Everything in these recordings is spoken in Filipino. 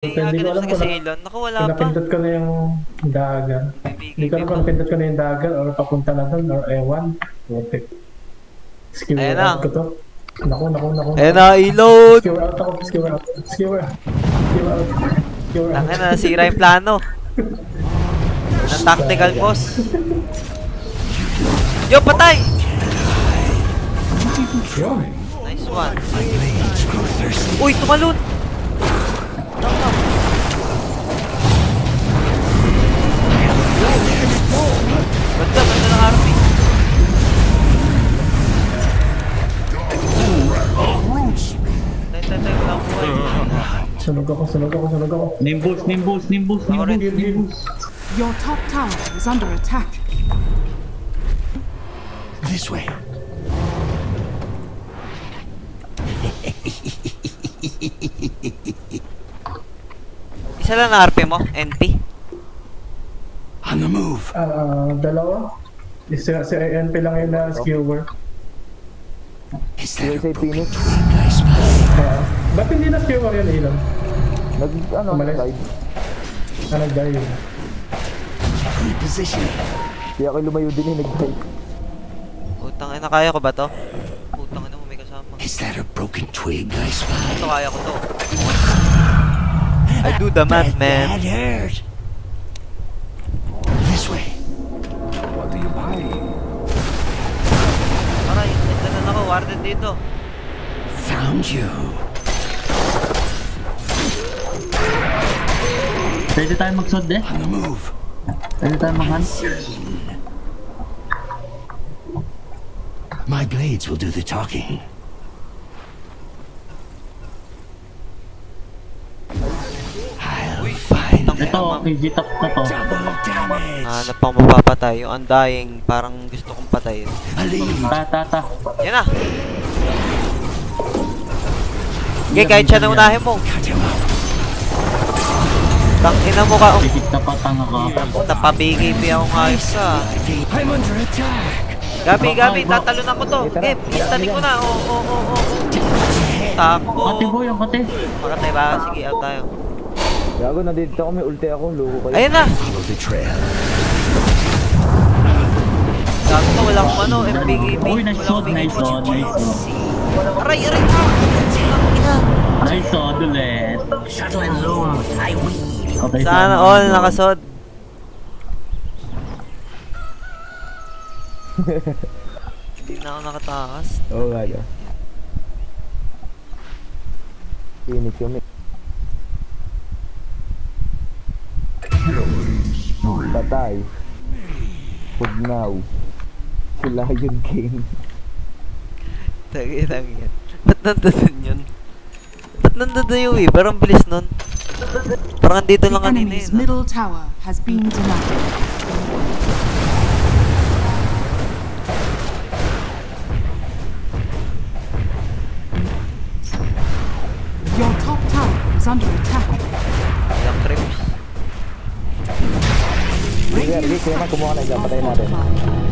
Hindi ko alam kung naku, wala pa. Napindot ko na yung dagat. Hindi ko alam kung napindot ko na yung dagat or papunta na doon or ewan. Putik. Skewer out ko to. Naku. Ayan na, reload! Skewer out ako, skewer out. Skewer out. Tangin na, nasira yung plano. Ng tactical boss. Yo, patay! Nice one. Uy, tumalun! Ganda ng RP. Tay, wala akong buhay. Sunog ako. Nimbus. Your top tower is under attack. This way. Isa lang na RP mo, NP. On the move. Dalawa. Isa NP lang yung na skewer. Is that USA Phoenix. Ba't hindi na skewer yun ilan? Nag-dive. Nag-dive. reposition? Kaya ako lumayo din nag-dive. Putang ina, kaya ko ba to? Putang ina mo, may kasama. Is that a broken twig I spy? Ito, kaya ko to. I do the math, man. That hurt. This way. What do you buy? Aray, ito na ako, warded dito. Found you. Pwede tayo magsod eh. On the move. Pwede tayo maghan. My blades will do the talking. I'll find them. Ito, PG top na to. Double damage. Ano pang mapapatay? Yung undying, parang gusto kong patayin. A lead. Ta. Yan na! Okay, kahit siya na unahin mo. Cut him up. Tangina mo ka. Pikit na patang ako. Napabigay ako ngayos ah. I'm under attack. Gabi, tatalon ako to. Okay, instanin ko na. Oo. Takbo. Pati boy, ang pati. Makatay ba? Sige, out tayo. Gago, nandito ako, may ulti ako, loko kayo. Ayun na! Follow the trail. Gago ko, wala akong ano, MPGP. Uy, nice shot. Aray! Tangina. Nice shot ulit. Shuttle and loom. I weave. Okay, Sana all nakasod. Hindi na ako nakatakas. Oo nga yun. Phoenix yun eh. Patay. Pugnaw. Sila yun king. Tangina. Ba't nandun yun? Ba't nandun yung weaver? Ang bilis nun. Parang dito lang The kanina enemy's yun. middle tower has been denied. Your top tower is under attack. Ilang trips. Sige, kaya na kumuha na dyan. Patayin natin.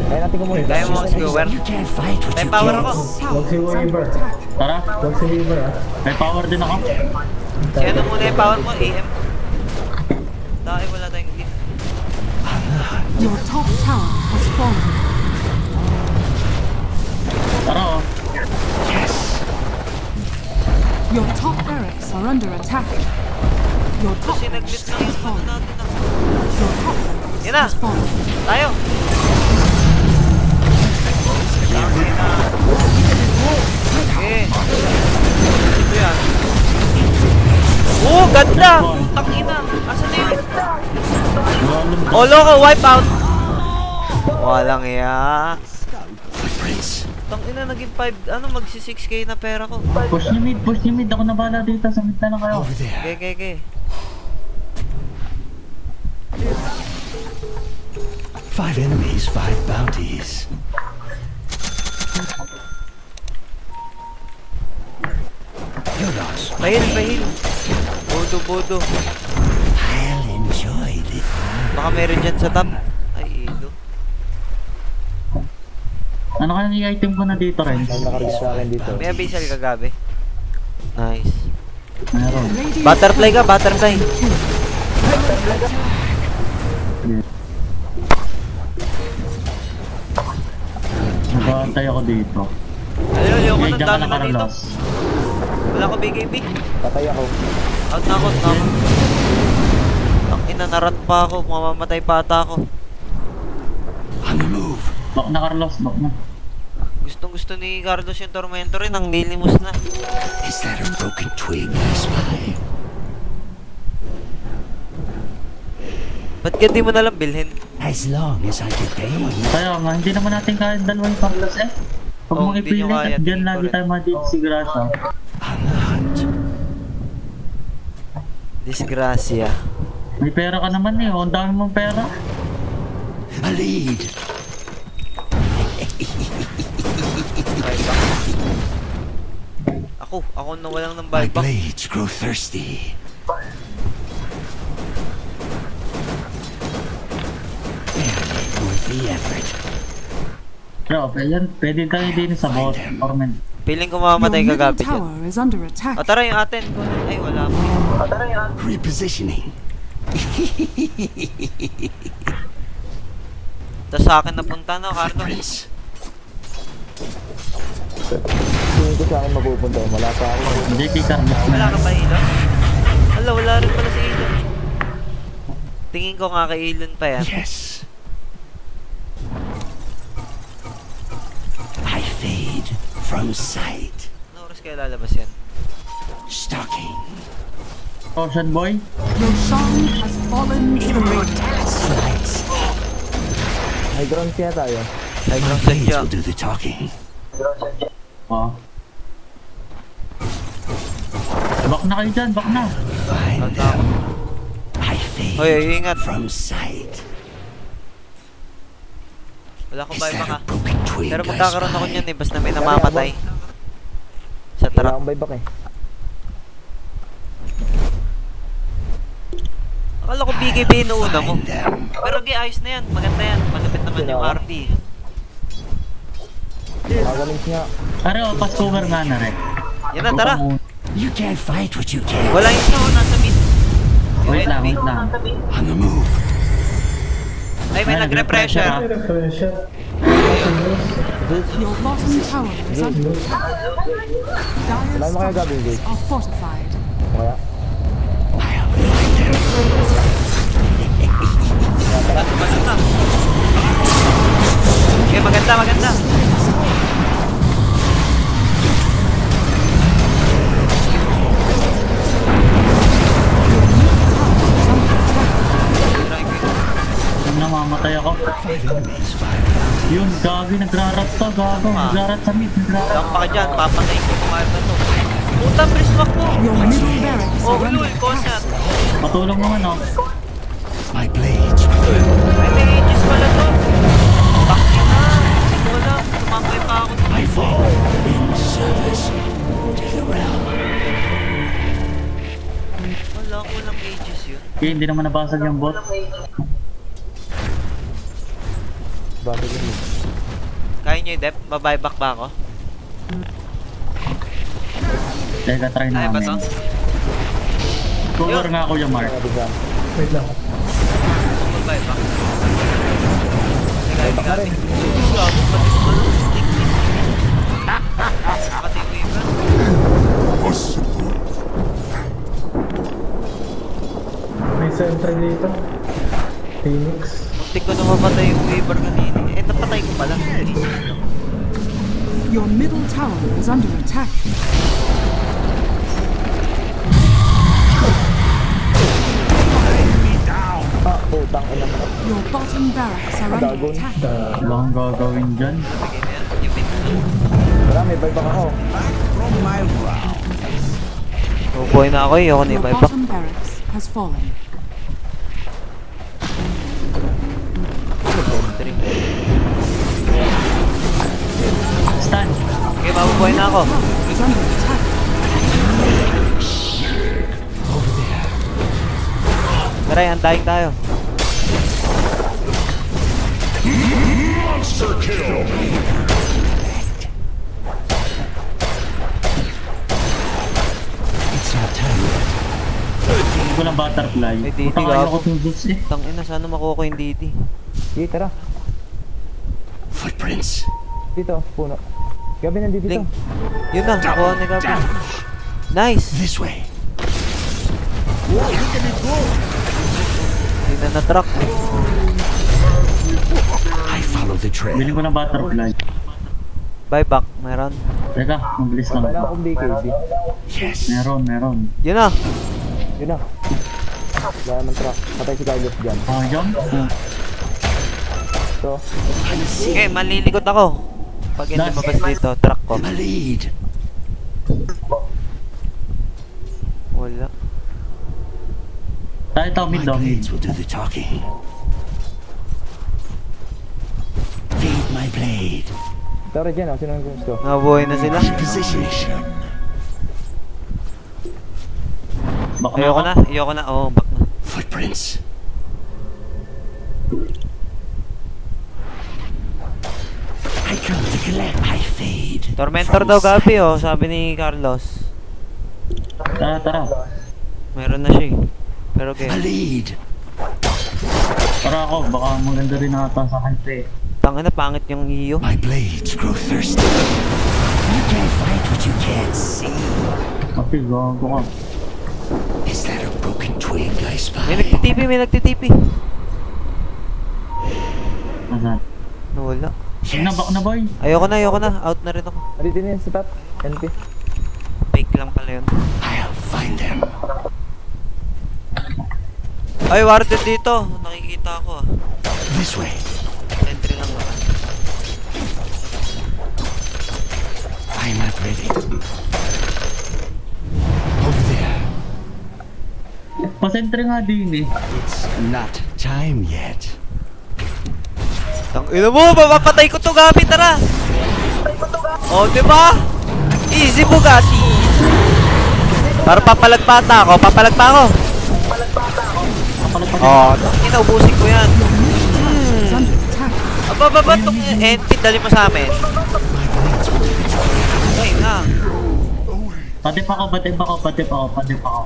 Kaya natin kumuha. Kaya mo kasi Weaver. You can't fight what May you power can't. ako. Huwag si Weaver. Tara, Huwag si Weaver ah. may power din ako. Si ano muna yung power mo? AM. Dahil wala tayong gift. Your top tower has fallen. Tara oh. Your top barracks are under attack. Your top Kasi barracks nag-lit lang has yung ano fallen. natin ah. Your top barracks Yan na! has fallen. Tayo! Okay. Ito yan. Oh, ganda! Takina! Asan na yun? Oh, loko! Wipe out! Walang iya. Footprints. Tangina, naging 5, ano, magsi 6k na pera ko. Push ni mid. Ako na bala dito. Sa mid na lang kayo. Over there. Okay. 5 enemies, 5 bounties. You're lost. Pahil. Bodo. I'll enjoy this. Baka meron dyan sa top. Ay, ilo. Ano kaya yung item ko na dito rin? Nakaris sa akin dito. May abyssal kagabi. Nice. Meron. Radiant Butterfly ka, butterfly. Nag-aantay ako dito. Ayoko Ay, na, dyan ka dami na, na dito. Carlos. Wala ko BKB. Patay ako. Out na ako, Ang inanarat pa ako, mamamatay pa ata ako. On the move. Bak na, Carlos. Bak na. Gustong gusto ni Carlos yung Tormento rin, ang nilimos na. Is that a broken twig I spy? Ba't ka di mo nalang bilhin? As long as I get paid. Kaya nga, hindi naman natin kaya dalawang Carlos eh. Pag Oh, mga hindi nyo ipilit kaya, at dyan tingin ko lagi rin. tayo madisigrasya. On the hunt. Disgrasya. May pera ka naman eh. Ang dami mong pera. A lead. Ako na walang ng My buyback. blades grow thirsty. Worth the effort. Pero yan, pwede tayo din sa bot. Torment. Feeling ko Your mamamatay middle kagabi dyan. tower is under attack. O tara yung atin. Ay, wala po. Repositioning. Tapos sa akin napunta no, Carlos. Footprints. Tingin ko sa akin mapupunta. Wala pa ako. Hindi, kay Carlos Wala na. ka ba ilon? Wala rin pala si ilon. Tingin ko nga kay ilon pa yan. Yes. I fade from sight. Ano oras kaya lalabas yan? Stalking. Ocean Boy. Your shrine has fallen to the ring. May ground kaya tayo. Ay, ground set Blades siya. will do the talking. Oh. Bak na kayo dyan, bak na. Find Tanda them. ako. I fade Hoy, ingat. from sight. Wala akong Is buyback that ha. a broken twig Pero I magkakaroon ako spy? niyan eh, basta may namamatay. Sa Wala truck. akong buyback eh. Akala ko BKB inuuna mo. Find them. Pero ayos na yan. Maganda yan. Malapit naman yung Sino? RP. Magaling nga. Are, oh, pass cover nga na rin. Yan na, tara. You can't fight what you can't. Wala yung isa ko nasa mid. Wait lang, wait lang. On the move. Ay, may Ay, nagre-pressure. May refresher. Your bottom tower is under attack. Dire Wala mo kaya gabi, structures Jake? are fortified. Kaya. Balik na. Okay, maganda. Namamatay ako. 5 enemies, 5 bounties. Yun, gagi, nagrarat to, gago. Nagrarat sa mid, nagrarat. Dampa ka dyan. Papatayin ko kung ano to. Puta, prismak mo. Your middle barracks Oh, are under ulul. Consent. Patulong naman, oh. My blades. Ay, may ages pala to. Bakit na? Hindi ko alam. Tumambay pa ako. I fall in service to the realm. Wala ko lang ages yun. Okay, hindi naman nabasag yung bot. Bago yun. Kaya nyo yung dep? Mabuyback ba ako? Teka, try Kaya ba namin. to? Cover nga ako yung mark. Kaya design. Wait lang. Mabuyback. Buyback na rin. Gago, pati ko ano? Pati ko iba. May sentry dito. Phoenix. Muntik ko na mapatay yung Weaver kanina. Eh, napatay ko pala. Your middle tower is under attack. Ah, putang ina mo. Your bottom barracks are under Dagon. attack. Wala akong gagawin dyan. Bigay na yan. Yung mid. Wala, may buyback ako. Tuboy na ako eh. Ako na Your yung buyback. bottom barracks has fallen. Stun. Okay, mabubuhay na ako. Tower is under attack. Tara, andahin tayo. It's our time ko ng butterfly. May DD Putang ka ayaw ako. ko ng boots eh. Tangina, sana makuha ko yung DD. Sige, tara. Footprints. Dito, puno. Gabi nandito. Link. Yun na, nakuha ni Gabi. Nice! This way. Hindi na na-truck. I follow the trail. Bilhin ko ng butterfly. Buyback, meron. Teka, mabilis lang. Kailangan kong BKB. Yes. Meron. Yun na! Yun na. Wala naman truck. Patay si Carlos dyan. Jump? So, Okay, malilikot ako. Pag hindi mabas dito, truck ko. A lead. Wala. Tayo My mid daw, mid. blades will do the talking. Feed my blade. tara dyan, sino ang gusto? Nabuhay na sila. Position. Baka Ayoko na. Oo, back na. Footprints. I come to collect. I fade. Tormentor daw Gabi, oh, sabi ni Carlos. Tara. Meron na siya eh. Pero A okay. lead. Tara ako, baka maganda rin ata sa kante. Tangina, pangit yung iyo. My blades grow thirsty. You can't fight what you can't see. Pati, gago ka. Is that a broken twig I May spy? nagtitipi. Nasaan? Nawala. Back na boy. Ayoko na. Out na rin ako. Nandito na yun sa top. NP. Fake lang pala yun. I'll find them. Ay, warded dito. Nakikita ako ah. This way. Entry lang naman. I'm not ready. Over there. Pasentre nga din eh. It's not time yet. Tangina mo, mapapatay ko to Gabi, tara! Oh, diba? Easy Bugatti! Para papalagpa ako. Oh, tangina, ubusin ko yan. Is under attack. Aba, itong NP, dali mo sa amin. Okay na. Pati pa ako.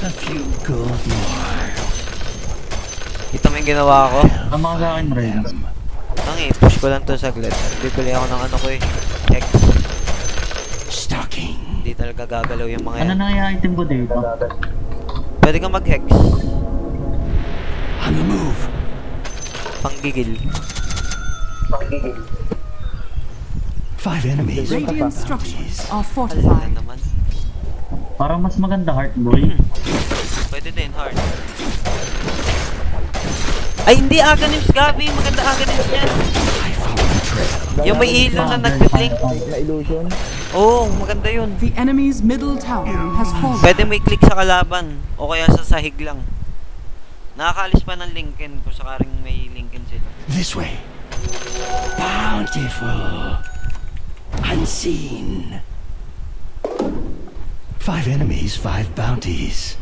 A few gold more. Kita mo yung ginawa ko? Tama ka sa akin, Ren. Push ko lang to saglit. Bibili ako ng ano ko eh. Hex. Stalking. Hindi talaga gagalaw yung mga Ano yan. na i-item ko dito? Pwede kang mag-hex. On the move. Panggigil. 5 enemies. Radiant structures are Alala fortified. naman. Parang mas maganda heart, boy. Pwede din, hard. Ay, hindi Aghanims, Gabi. Maganda Aghanims yan. I follow the trail. Yung may ilaw na nagpiblink. Na illusion. Oo, maganda yun. The enemy's middle tower has fallen. Pwede may click sa kalaban. O kaya sa sahig lang. Nakakaalis pa ng Lincoln kung sakaring may Lincoln sila. This way. Bountiful. Unseen. 5 enemies, 5 bounties.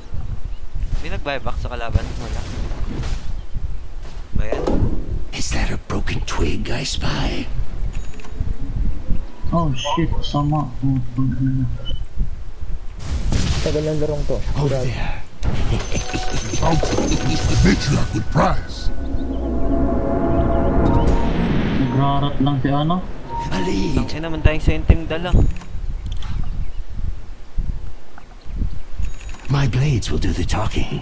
May nag-buyback sa kalaban. Wala. Ba yan? Is that a broken twig I spy? Oh shit, sama. Tagal ng larong to. Over there. Matriarch with prize. Nagrarat lang si ano. A lead. Tangin naman tayong sentim dala. My blades will do the talking.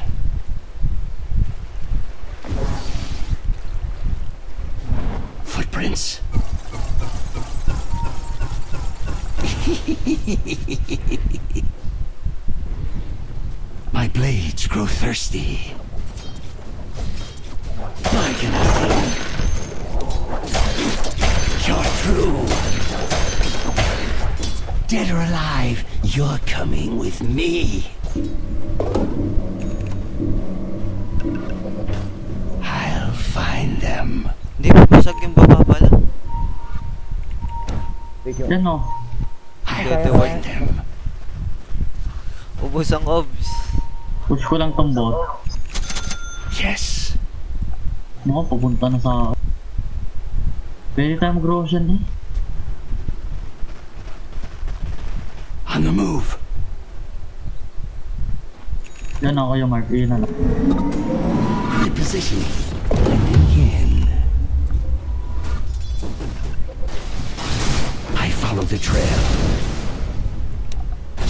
Footprints. My blades grow thirsty. Like an hunting. You're through. Dead or alive, you're coming with me. I'll find them. Hindi pa pasag yung baba pala. Take yung... Yan o. I'll find them. Ubus ang obs. Push ko lang tong bot. Yes. Mukhang papunta na sa... Pwede tayo mag-Roshan eh. On the move. Yan ako yung Mark. Yun na lang. Repositioning. Blending in. I follow the trail.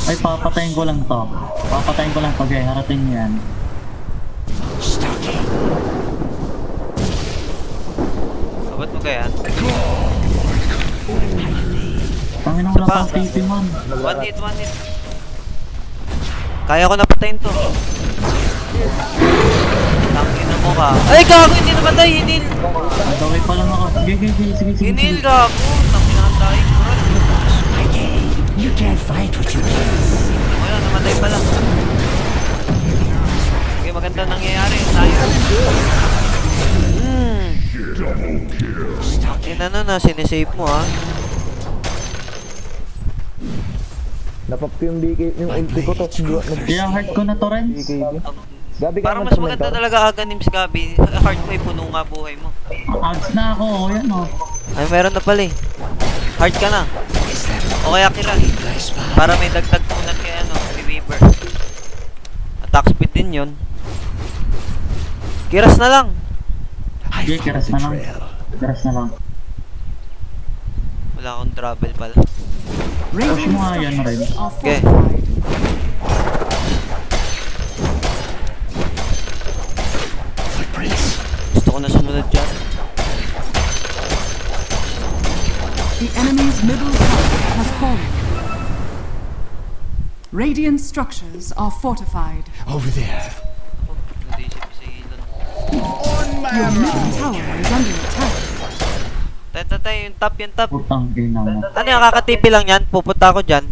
Ay, papatayin ko lang to. Papatayin ko lang pag harating niyo yan. Stalking. Abot mo kaya? Tangin ang wala pang TP man. One hit. Kaya ko napatayin to. Tangina mo ka. Ay, gago! Hindi namatay! Hinil! Ang daway pa lang ako. Sige. Hinil, gago! Tangina ang tayo. My game. You can't fight what you can. Wala, namatay pa lang. Sige, maganda nangyayari. Tayo. Inano na, sinisave mo ha. Napap ko yung BK, yung ulti ko to. Kaya hard ko na to, Renz. Gabi ka Parang naman mas sa maganda mentor. talaga aga ni Miss Gabi. Heart mo puno nga buhay mo. Ads na ako. O, yan o. Ay, meron na pala eh. Heart ka na. O kaya kila. Para may dagdag tunat kay ano, kay Weaver. Attack speed din yun. Kiras na lang. I Okay, follow kiras the na lang. trail. Kiras na lang. Wala akong travel pala. Push mo nga yan, Renz. Are Okay. fortified. Footprints. Gusto ko na sumunod dyan. The enemy's middle tower has fallen. Radiant structures are fortified. Over there. Nadisip sa ilon. Your middle tower is under attack. Tay, yung top. Putang ina mo. Ano yung kakatipi lang yan? Pupunta ako dyan.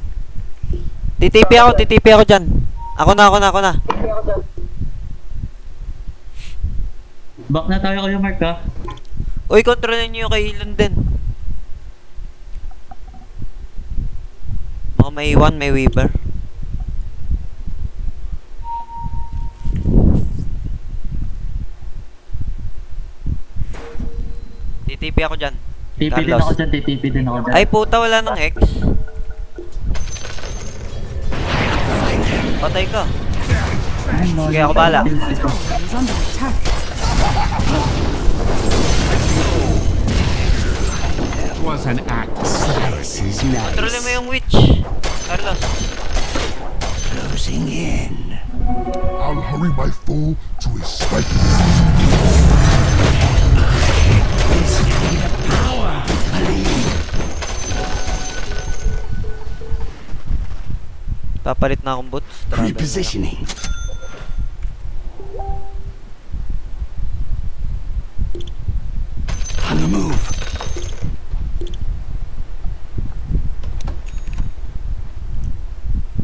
Titipi ako dyan. Ako na. Back na tayo kayo, Mark, ha? Uy, kontrolin nyo yung kay Ilon din. Baka may iwan, may Weaver. Titipi ako dyan. TP din Carlos. ako dyan, TP din ako dyan. Ay puta, wala ng Hex. Patay ka. Ay, no, Sige, ako bahala. Is under attack. It was an act. This is Kontrolin mo nice. yung witch. Carlos. Closing in. I'll hurry my foe to his spiky. Papalit na akong boots. Travel na lang. Repositioning. On the move.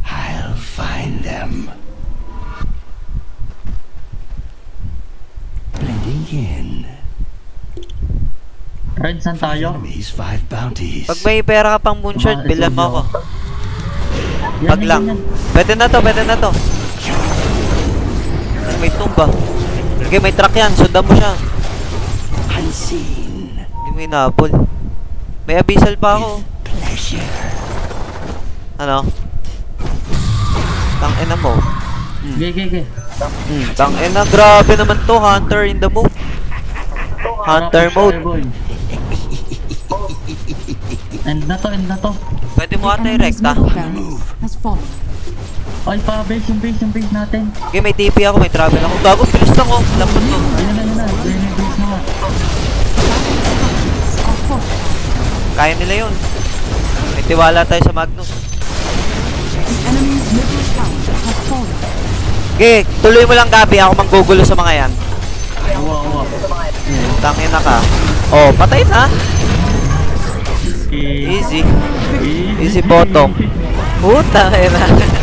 I'll find them. Blending in. Renz, saan tayo? Enemies 5 bounties. Pag may pera ka pang moonshot, bilan mo ako. Yan, Pag lang. yan. Pwede na to. May tumba. Okay, may truck yan. Sundan mo siya. Unseen. Hindi mo inabol. May abyssal pa ako. Pleasure. Ano? Tangina mo. Ge. Tangina, grabe naman to. Hunter in the move. Hunter mode. End na to. Pwede mo ata The enemy's i-recta. middle barracks has fallen. Ay, pa-base yung base natin. Okay, may TP ako. May travel ako. Gago, bilis lang ko. Lampot ko. Ayun na. Ayun na, base na. Structures are fortified. Kaya nila yun. May tiwala tayo sa Magnus. The enemy's middle tower has fallen. Okay, tuloy mo lang Gabi. Ako manggugulo sa mga yan. Uwa. Tangina ka. Oh, patay na. Okay. Easy. Easy bottom. Puta, na.